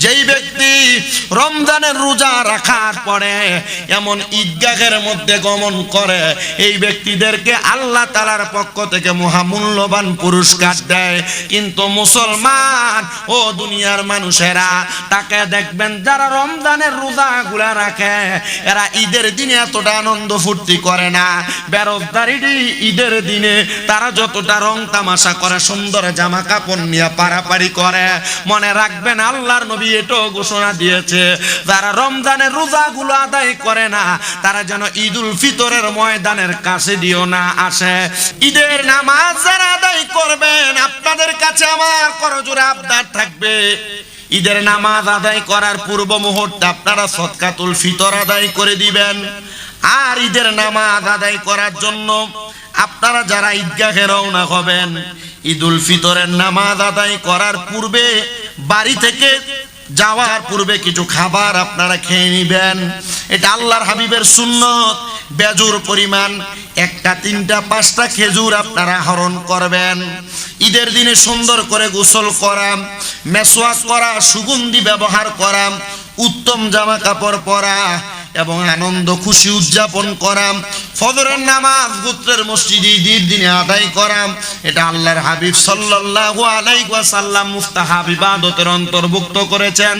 যেই ব্যক্তি রমজানের রোজা রাখার পরে এমন ঈদগাহের মধ্যে গমন করে, এই ব্যক্তিদেরকে আল্লাহ তাআলার পক্ষ থেকে মহামূল্যবান পুরস্কার দেয়। কিন্তু মুসলমান ও দুনিয়ার মানুষেরা, তাকে দেখবেন যারা রমজানের রোজাগুলা রাখে, এরা ঈদের দিনে এতটা আনন্দ ফুর্তি করে না। বেরোজগারি ঈদের দিনে তারা যতটা রং তামাশা করে, সুন্দর জামা কাপড় নিয়ে পারাপারি করে। মনে রাখবেন আল্লাহর নবী এটাও ঘোষণা দিয়েছে, যারা রমজানের রোজাগুলো আদায় করে না, তারা যেন ঈদুল ফিতরের ময়দানের কাছে দিও না আসে। ঈদের নামাজ যারা আদায় করবেন, আপনাদের কাছে আমার করজোড়ে আবদার থাকবে, ঈদের নামাজ আদায় করার পূর্ব মুহূর্তে আপনারা সদকাতুল ফিতর আদায় করে দিবেন। আর ঈদের নামাজ আদায় করার জন্য আপনারা যারা ঈদগাহে রওনা হবেন, ঈদুল ফিতরের নামাজ আদায় করার পূর্বে বাড়ি থেকে যাওয়ার পূর্বে কিছু খাবার আপনারা খেয়ে নিবেন। এটা আল্লাহর হাবিবের সুন্নত। বেজুর পরিমাণ 1টা 3টা 5টা খেজুর আপনারা আহরণ করবেন। ঈদের দিনে সুন্দর করে গোসল করা, মেসওয়াক করা, সুগন্ধি ব্যবহার করা, উত্তম জামা কাপড় পরা এবং আনন্দ খুশি উদযাপন করা, ফজরের নামাজ গোত্রের মসজিদে ঈদের দিনে আদায় করা, এটা আল্লাহর হাবিব সাল্লাল্লাহু আলাইহি ওয়াসাল্লাম মুস্তাহাব ইবাদতের অন্তর্ভুক্ত করেছেন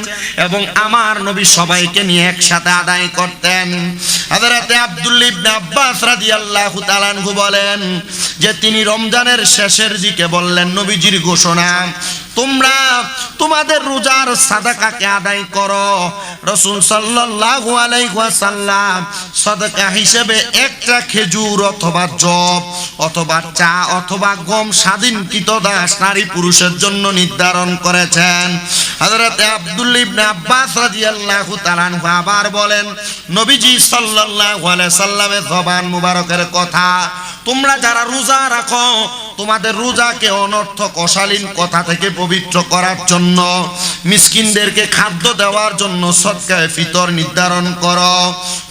এবং আমার নবী সবাইকে নিয়ে একসাথে আদায় করতেন। হযরতে আব্দুল্লাহ ইবনে আব্বাস রাদিয়াল্লাহু তাআলা আনহু বলেন যে তিনি রমজানের শেষের দিকে বললেন, নবীজির ঘোষণা, তোমরা তোমাদের রোজার সাদাকাকে আদায় করো। রাসূল সাল্লাল্লাহু আলাইহি ওয়াসাল্লাম সাদাকা হিসেবে 1টা খেজুর অথবা জব অথবা চা অথবা গম স্বাধীনকৃত দাস নারী পুরুষের জন্য নির্ধারণ করেছেন। হযরতে আব্দুল্লাহ ইবনে আব্বাস রাদিয়াল্লাহু তাআলা আনহু আবার বলেন, নবীজি সাল্লাল্লাহু আলাইহি সাল্লামের জবান মুবারকের কথা, তোমরা যারা রোজা রাখো, তোমাদের রোজাকে অনর্থক অশালীন কথা থেকে পবিত্র করার জন্য, মিসকিনদেরকে খাদ্য দেওয়ার জন্য সদকায়ে ফিতর নির্ধারণ করো।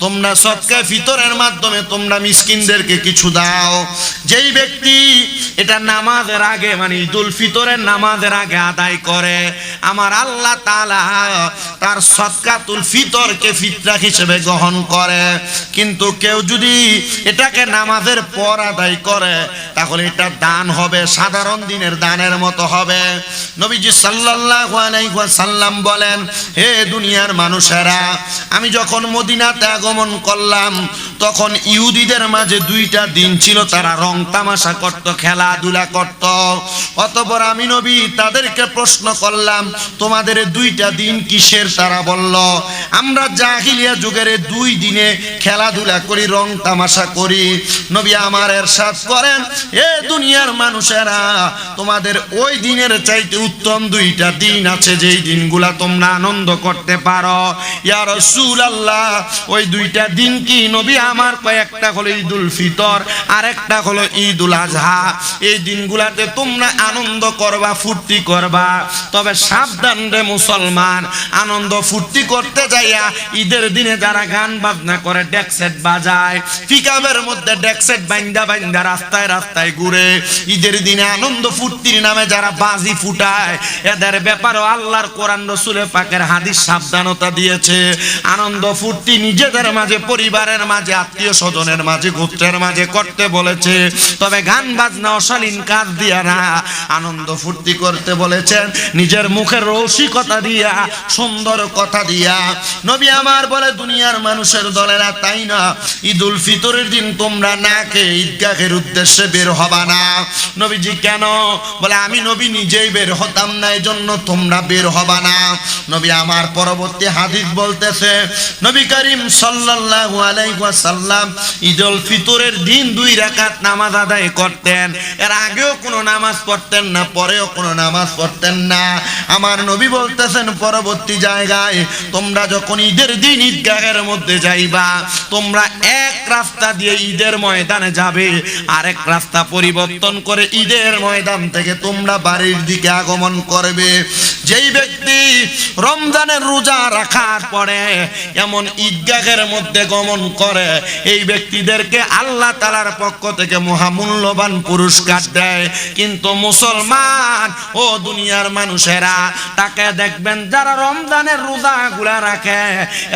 তোমরা সদকায়ে ফিতরের মাধ্যমে তোমরা মিসকিনদেরকে কিছু দাও। যেই ব্যক্তি এটা নামাজের আগে, মানে ঈদুল ফিতরের নামাজের আগে আদায় করে, আমার আল্লাহ তাআলা তার সদকাতুল ফিতরকে ফিতরা হিসেবে গ্রহণ করে। কিন্তু কেউ যদি এটাকে নামাজের পর আদায় করে, তাহলে এটা দান হবে, সাধারণ দিনের দানের মতো হবে। নবীজি সাল্লাল্লাহু আলাইহি ওয়াসাল্লাম বলেন, হে দুনিয়ার মানুষেরা, আমি যখন মদিনাতে আগমন করলাম, তখন ইহুদিদের মাঝে 2টা দিন ছিল, তারা রং তামাশা করত, খেলাধুলা করত। অতঃপর আমি নবী তাদেরকে প্রশ্ন করলাম, তোমাদের 2টা দিন কিসের? তারা বলল, আমরা জাহিলিয়া যুগের 2 দিনে খেলাধুলা করি, রং তামাশা করি। নবী আমার ইরশাদ করেন, এ দুনিয়ার মানুষেরা, তোমাদের ওই দিনের চাইতে উত্তম 2টা দিন আছে, যেই দিনগুলা তোমরা আনন্দ করতে পারো। ইয়া রাসূলুল্লাহ, ওই 2টা দিন কি? নবী আমার কয়েকটা হলো ঈদুল ফিতর, আর একটা হলো ঈদুল আজহা। এই দিনগুলাতে তোমরা আনন্দ করবা, ফুর্তি করবা। তবে সাবধান রে মুসলমান, আনন্দ ফুর্তি করতে যাইয়া ঈদের দিনে যারা গান বাজনা করে, ডেক সেট বাজায়, পিকআপের মধ্যে ডেক সেট বাইন্দা বাইন্দা রাস্তায় রাস্তায় ঘুরে, ঈদের দিনে আনন্দ ফুর্তির নামে যারা বাজি ফুটায়, এদের ব্যাপারে আল্লাহর কোরআন রাসূলের পাকের হাদিস সাবধানতা দিয়েছে। আনন্দ ফুর্তি নিজেদের মাঝে, পরিবারের মাঝে, আত্মীয় স্বজনের মাঝে, গোত্রের মাঝে করতে বলেছে। তবে গান বাজনা অশালীন কাজ দিয়া না, আনন্দ ফুর্তি করতে বলেছেন নিজের মুখের রসিকতা দিয়া, সুন্দর কথা দিয়া। নবী আমার বলে, দুনিয়ার মানুষের দলেরা, তাই না, ঈদুল ফিতরের দিন তোমরা না খেয়ে ঈদগাহের উদ্দেশ্যে বের হবা না। নবীজি কেন? বলে, আমি নবী নিজেই বের হতাম না, এজন্য তোমরা বের হবা না। নবী আমার পরবর্তী হাদিস বলতেছে, নবী করিম সাল্লাল্লাহু আলাইহি ওয়াসাল্লাম ঈদুল ফিতরের দিন 2 রাকাত নামাজ আদায় করতেন। এর আগেও কোনো নামাজ পড়তেন না, পরেও কোনো নামাজ পড়তেন না। আমার নবী বলতেছেন পরবর্তী জায়গায়, তোমরা যখন ঈদের দিন ঈদগাহের মধ্যে যাইবা, তোমরা এক রাস্তা দিয়ে ঈদের ময়দানে যাবে, আরেক রাস্তা পরিবর্তন করে ঈদের ময়দান থেকে তোমরা বাড়ির দিকে আগমন করবে। যেই ব্যক্তি ব্যক্তি রমজানের রোজা রাখার পরে এমন ঈদগাহের মধ্যে গমন করে, এই ব্যক্তিদেরকে আল্লাহ তাআলার পক্ষ থেকে মহামূল্যবান পুরস্কার দেয়। কিন্তু মুসলমান ও দুনিয়ার মানুষেরা তাকে দেখবেন যারা রমজানের রোজাগুলা রাখে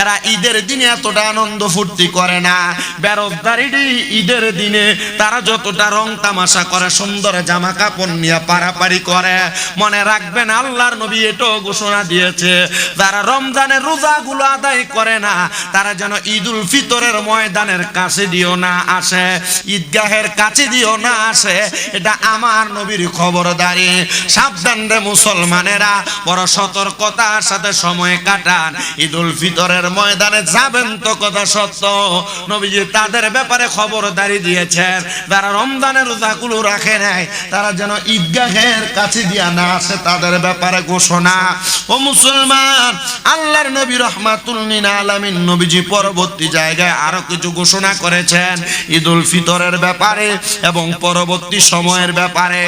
এরা ঈদের দিনে এতটা আনন্দ ফুর্তি করে না। বেরোজগারিটি ঈদের দিনে তারা যতটা রং তামাশা করে, সুন্দর জামা কাপড় নিয়ে পারাপারি করে। মনে রাখবেন আল্লাহর নবী এটাও ঘোষণা দিয়েছে, যারা রমজানের রোজাগুলো আদায় করে না তারা যেন ঈদুল ফিতরের ময়দানের কাছে দিও না আসে, ঈদগাহের কাছে দিও না আসে। এটা আমার নবীর খবরদারি। সাবধান রে মুসলমানেরা, বড় সতর্কতার সাথে সময় কাটান। ঈদুল ফিতরের ময়দানে যাবেন তো কথা সত্য, নবীজি তাদের ব্যাপারে খবরদারি দিয়েছেন যারা রমজানের রোজাগুলো রাখে নাই তারা যেন ঈদগাহের কাছে দিয়া না আসে, তাদের ব্যাপারে ঘোষণা। ও মুসলমান, আল্লাহর নবী রাহমাতুল লিল আলামিন নবীজি পরবর্তী জায়গায় আরো কিছু ঘোষণা করেছেন ঈদুল ফিতরের ব্যাপারে এবং পরবর্তী সময়ের ব্যাপারে।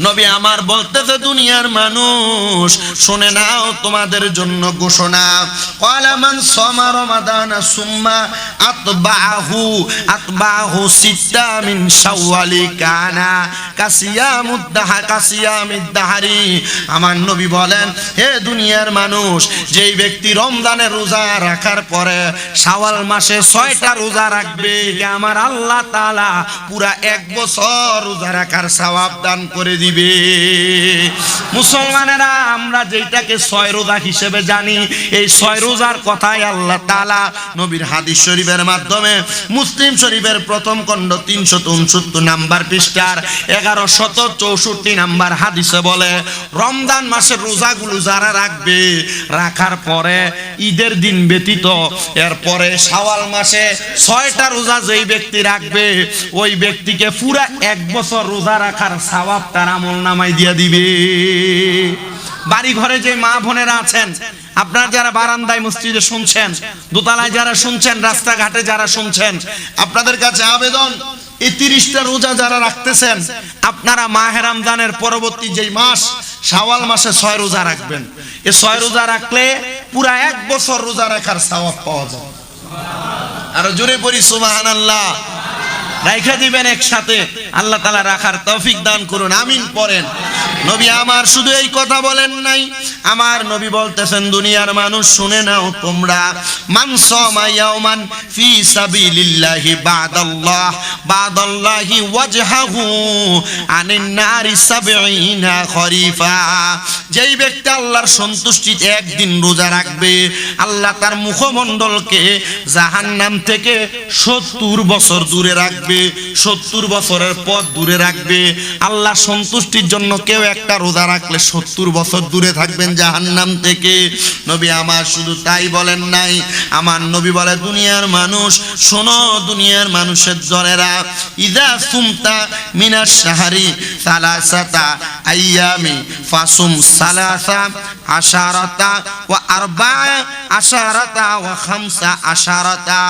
নবী আমার বলতেছে, দুনিয়ার মানুষ শুনে নাও তোমাদের জন্য ঘোষণা। ক্বালা মান সামা রমাদানা সুম্মা আতবাহু সিত্তা মিন শাওয়ালি কানা কাসিয়ামিদ দাহরি। আমার নবী বলেন, হে দুনিয়ার মানুষ, যেই ব্যক্তি রমজানের রোজা রাখার পরে শাওয়াল মাসে 6টা রোজা রাখবে, আমার আল্লাহ তাআলা পুরা 1 বছর রোজা রাখার সওয়াব দান করে দিবে। মুসলমানেরা, আমরা যেটাকে 6 রোজা হিসেবে জানি, এই 6 রোজার কথাই আল্লাহ তাআলা নবীর হাদিস শরীফের মাধ্যমে মুসলিম শরীফের প্রথম খণ্ড 369 নাম্বার পৃষ্ঠার 1164 নাম্বার হাদিসে বলে, রমজান মাসের রোজাগুলো যারা রাখবে, রাখার পরে ঈদের দিন ব্যতীত এরপরে শাওয়াল মাসে 6টা রোজা যেই ব্যক্তি রাখবে, ওই ব্যক্তিকে পুরা 1 বছর রোজা রাখার সওয়াব তার আমল নামায় দিয়ে দিবে। বাড়ি ঘরে যে মা বোনেরা আছেন, আপনারা যারা বারান্দায় মসজিদে শুনছেন, দোতলায় যারা শুনছেন, রাস্তাঘাটে যারা শুনছেন, আপনাদের কাছে আবেদন, এই 30টা রোজা যারা রাখতেছেন, আপনারা মাহে রমজানের পরবর্তী যেই মাস শাওয়াল মাসে 6 রোজা রাখবেন। এই 6 রোজা রাখলে পুরা 1 বছর রোজা রাখার সওয়াব পাওয়া যায়। আর জোরে পড়ি সুবহানাল্লাহ। রাইখা দিবেন একসাথে, আল্লাহ তাআলা রাখার তৌফিক দান করুন, আমিন পড়েন। নবী আমার শুধু এই কথা বলেন নাই, আমার নবী বলতেছেন, দুনিয়ার মানুষ শুনে নাও তোমরা, মান সামা ইয়াওমান ফি সাবিলিল্লাহি বাদাল্লাহি ওয়াজহাহু আনিন নারি 70 খরিফা। যেই ব্যক্তি আল্লাহর সন্তুষ্টিতে একদিন রোজা রাখবে, আল্লাহ তার মুখমণ্ডলকে জাহান্নাম থেকে 70 বছর দূরে রাখবে, 70 বছরের পথ দূরে রাখবে। আল্লাহ সন্তুষ্টির জন্য কেউ একটা রোজা রাখলে 70 বছর দূরে থাকবেন জাহান্নাম থেকে। নবী আমার শুধু তাই বলেন নাই, আমার নবী বলে, দুনিয়ার মানুষ শোনো, দুনিয়ার মানুষের জনেরা, ইযা সুমতা মিনাশ শাহরি সালাসাতা আইয়ামি ফাসুম সালাসা আশারাতা ওয়া আরবা'a আশারাতা ওয়া খামসা আশারাতা।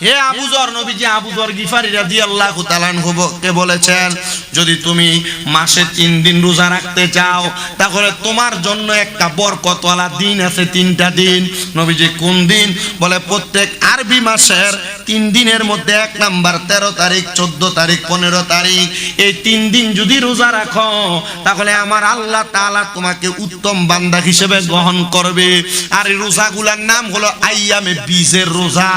হে আবু যর, নবীজি আবু যর গিফারী রাদিয়াল্লাহু তাআলা আনহু কে বলেছেন, যদি তুমি মাসে 3 দিন রোজা রাখতে চাও তাহলে তোমার জন্য একটা বরকতওয়ালা দিন আছে, 3টা দিন। নবীজি কোন দিন? বলে প্রত্যেক আরবি মাসের 3 দিনের মধ্যে 1 নাম্বার 13 তারিখ, 14 তারিখ, 15 তারিখ, এই 3 দিন যদি রোজা রাখো তাহলে আমার আল্লাহ তাআলা তোমাকে উত্তম বান্দা হিসেবে গ্রহণ করবে। আর এই রোজাগুলোর নাম হলো আইয়ামে বীজের রোজা।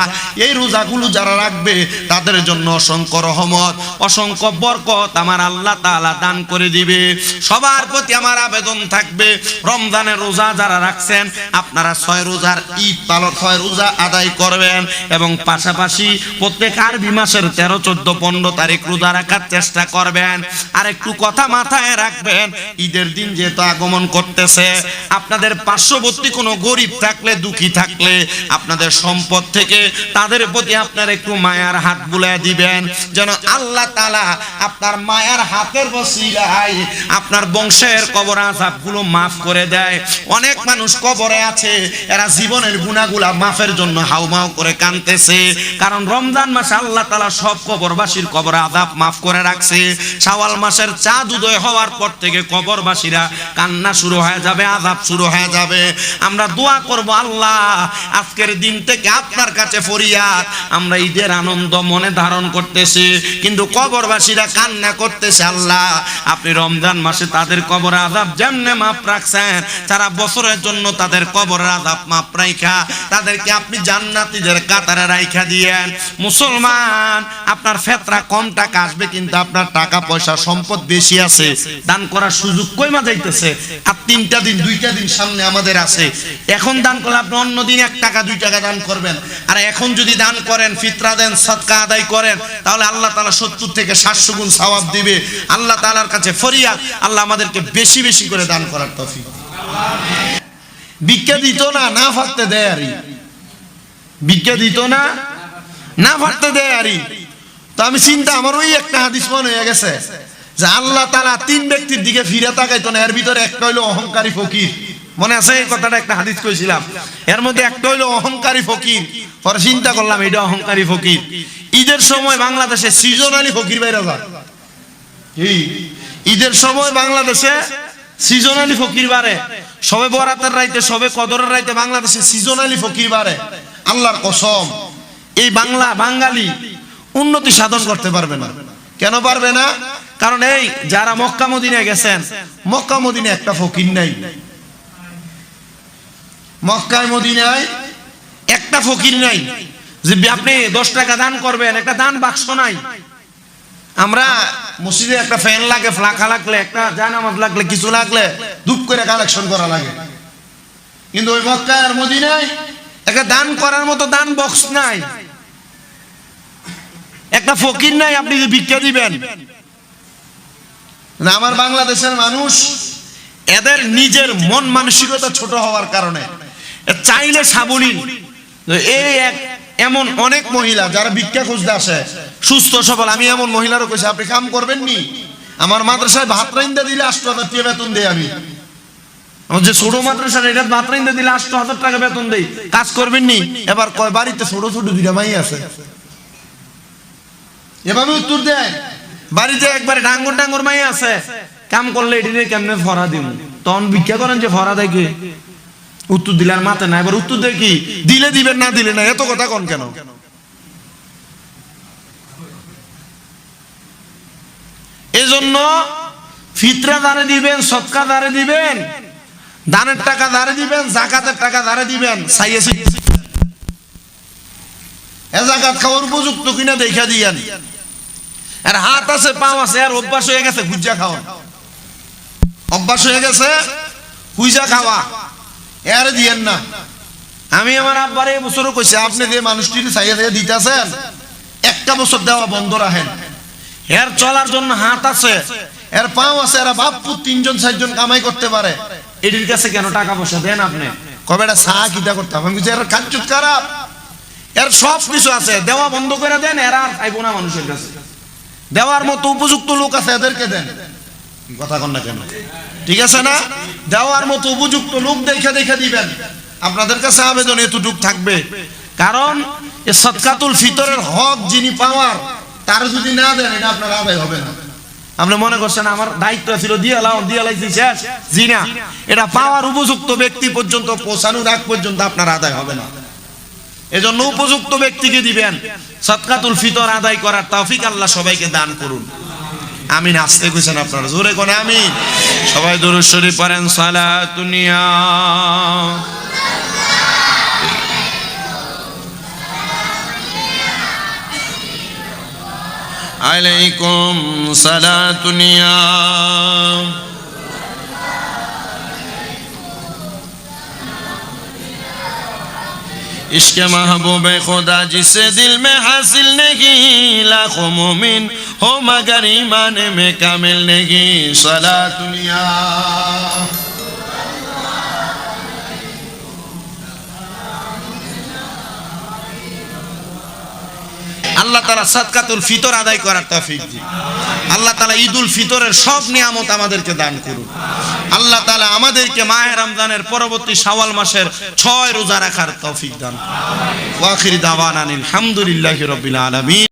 এই রোজাগুলো যারা রাখবে তাদের জন্য অসংখ্য রহমত, অসংখ্য বরকত আমার আল্লাহ তাআলা দান করে দিবে। সবার প্রতি আমার আবেদন থাকবে, রমজানের রোজা যারা রাখছেন আপনারা 6 রোজার ঈদ পালন, 6 রোজা আদায় করবেন এবং পাশাপাশি প্রত্যেক আরবি মাসের 13, 14, 15 তারিখ রোজা রাখার চেষ্টা করবেন। আর একটু কথা মাথায় রাখবেন, ঈদের দিন যেহেতু আগমন করতেছে, আপনাদের পার্শ্ববর্তী কোনো গরিব থাকলে, দুঃখী থাকলে, আপনাদের সম্পদ থেকে তাদের প্রতি আপনার একটু মায়ার হাত বুলিয়ে দিবেন। যেন আল্লাহ তাআলা আপনার মায়ার হাতের বসিলায় আপনার বংশের কবর আযাবগুলো মাফ করে দেয়। অনেক মানুষ কবরে আছে, এরা জীবনের গুনাহগুলা মাফের জন্য হাউমাউ করে কাঁদতেছে, কারণ রমজান মাসে আল্লাহ তাআলা সব কবরবাসীর কবর আযাব মাফ করে রাখছে। শাওয়াল মাসের চাঁদ উদয় হওয়ার পর থেকে কবরবাসীরা কান্না শুরু হয়ে যাবে, আযাব শুরু হয়ে যাবে। আমরা দোয়া করব, আল্লাহ আজকের দিন থেকে আপনার কাছে ফরিয়াদ, আমরা ঈদের আনন্দ মনে ধারণ করতেছি, কিন্তু কবরবাসীরা কান্না করতেছে। আল্লাহ আপনি রমজান মাসে তাদের কবর আযাব যেমনে মাফ রাখছেন, সারা বছরের জন্য তাদের কবর আযাব মাফ রাইখা তাদেরকে আপনি জান্নাতীদের কাতারে রাইখা দিয়েন। মুসলমান, আপনার ফেতরা কম টাকা আসবে, কিন্তু আপনার টাকা পয়সা সম্পদ বেশি আছে, দান করার সুযোগ কইমা যাইতেছে। আর 3টা দিন 2টা দিন সামনে আমাদের আছে, এখন দান করলে আপনি অন্য দিন 1 টাকা 2 টাকা দান করবেন, আর এখন যদি দান করেন, ফিতরা দেন, সাদকা আদায় করেন, তাহলে আল্লাহ তাআলা 70 থেকে 700 গুণ সওয়াব দিবে। আল্লাহ তাআলার কাছে ফরিয়াদ, আল্লাহ আমাদেরকে বেশি বেশি করে দান করার তৌফিক। ভিক্ষা দিত না, না ফাটতে দেয় আরি, ভিক্ষা দিত না, না ফাটতে দেয় আরি। তো আমি চিন্তা, আমার ওই একটা হাদিস মনে হয়ে গেছে যে আল্লাহ তাআলা 3 ব্যক্তির দিকে ফিরে তাকাইতো না, এর ভিতরে একটা হইলো অহংকারী ফকির। মনে আছে এই কথাটা, একটা হাদিস কইছিলাম, এর মধ্যে একটা হইলো অহংকারী ফকির। পরে চিন্তা করলাম এটা অহংকারী ফকির। ঈদের সময় বাংলাদেশে সিজনালি ফকির বাইরে যায়, ঈদের সময় বাংলাদেশে সিজনালি ফকির বাড়ে, সবে বরাতের রাইতে, সবে কদরের রাইতে বাংলাদেশে সিজনালি ফকির বাড়ে। আল্লাহর কসম, এই বাঙালি উন্নতি সাধন করতে পারবে না। কেন পারবে না? কারণ এই যারা মক্কা মদিনায় গেছেন, মক্কা মদিনায় একটা ফকির নাই, মক্কায় মদিনায় একটা ফকির নাই যে আপনি 10 টাকা দান করবেন, একটা দান বাক্স নাই। আমরা মসজিদে একটা ফ্যান লাগে, ফ্লাকা লাগলে, একটা জায়নামাজ লাগলে, কিছু লাগলে ধূপ করে কালেকশন করা লাগে, কিন্তু ওই মক্কা আর মদিনায় একটা দান করার মতো দান বক্স নাই, একটা ফকির নাই আপনি যে ভিক্ষা দিবেন। আমার বাংলাদেশের মানুষ, এদের নিজের মন মানসিকতা ছোট হওয়ার কারণে চাইলে সাবলীল। এই এমন অনেক মহিলা যারা ভিক্ষা খুঁজতে আসে, সুস্থ সবল, আমি এমন মহিলারও কইছি আপনি কাম করবেন নি, আমার মাদ্রাসায় ভাত রাইন্দা দিলে 8,000 টাকা বেতন দেই। আমি আমার যে ছোট মাদ্রাসা, এটা ভাত রাইন্দা দিলে 8,000 টাকা বেতন দেই, কাজ করবেন নি? এবার কয় বাড়িতে ছোট ছোট 2টা মাই আছে, এভাবে উত্তর দেয়। বাড়িতে একবারে ডাঙ্গর ডাঙ্গর মাই আছে, কাম করলে এটিরে কেমনে ফরা দিব? তখন ভিক্ষা করেন যে ফরা দেয় কে? উত্তর দিলে আর মাথা না, এবার উত্তর দেয় কি? দিলে দিবেন, না দিলে না। এত কথা কোন কেন? এজন্য ফিতরা দাঁড়ে দিবেন, সদকা দাঁড়ে দিবেন, দানের টাকা দাঁড়ে দিবেন, যাকাতের টাকা দাঁড়ে দিবেন, জাকাত খাওয়ার উপযুক্ত কিনা দেখা দিয়েন। আর হাত আছে, পাও আছে, আর অভ্যাস হয়ে গেছে গুজ্জা খাওয়া, অভ্যাস হয়ে গেছে গুজ্জা খাওয়া, এর দিয়েন না। আমি আমার আব্বার এই বছরও কইছি, আপনি যে মানুষটির চাইয়া চাইয়া দিতেছেন, একটা বছর দেওয়া বন্ধ রাখেন। এর চলার জন্য হাত আছে, এর পাও আছে, এরা বাপপুত 3জন 4জন কামাই করতে পারে, এটির কাছে কেন টাকা পয়সা দেন আপনি? কবে এটা চা কিটা করতে হবে? আমি বলছি এর কাজ খারাপ, এর সব কিছু আছে, দেওয়া বন্ধ করে দেন, এরা আর চাইবো না মানুষের কাছে। দেওয়ার মতো উপযুক্ত লোক আছে, এদেরকে দেন। কথা কন না কেন? ঠিক আছে না? দেওয়ার মতো উপযুক্ত লোক দেখে দেখে দিবেন। আপনাদের কাছে আবেদন এতটুক থাকবে, কারণ এই সদকাতুল ফিতরের হক যিনি পাওয়ার, তার যদি না দেন, এটা আপনার আদায় হবে না। আপনি মনে করছেন আমার দায়িত্ব ছিল দিয়ে লাইছি শেষ, জি না, এটা পাওয়ার উপযুক্ত ব্যক্তি পর্যন্ত পৌঁছানোর আগ পর্যন্ত আপনার আদায় হবে না। এজন্য উপযুক্ত ব্যক্তিকে দিবেন। সদকাতুল ফিতর আদায় করার তৌফিক আল্লাহ সবাইকে দান করুন। আমিন। আসতে কইছেন আপনারা, জোরে কোন আমিন। সবাই দরুদ শরীফ পড়েন। সালাতুনিয়া আলাইকুম সালাতুনিয়া इश्क महबूब खुदा जिसे दिल में हासिल नहीं, लाखों मोमिन हो मगर ईमान में कामिल नहीं। सलातुनिया আল্লাহ তাআলা সাদকাতুল ফিতর আদায় করার তৌফিক দিন। আল্লাহ তাআলা ঈদুল ফিতরের সব নিয়ামত আমাদেরকে দান করুন। আল্লাহ তাআলা আমাদেরকে মাহে রমজানের পরবর্তী শাওয়াল মাসের 6 রোজা রাখার তৌফিক দান করুন। ওয়া আখির দাওয়ানা আলহামদুলিল্লাহি রাব্বিল আলামিন।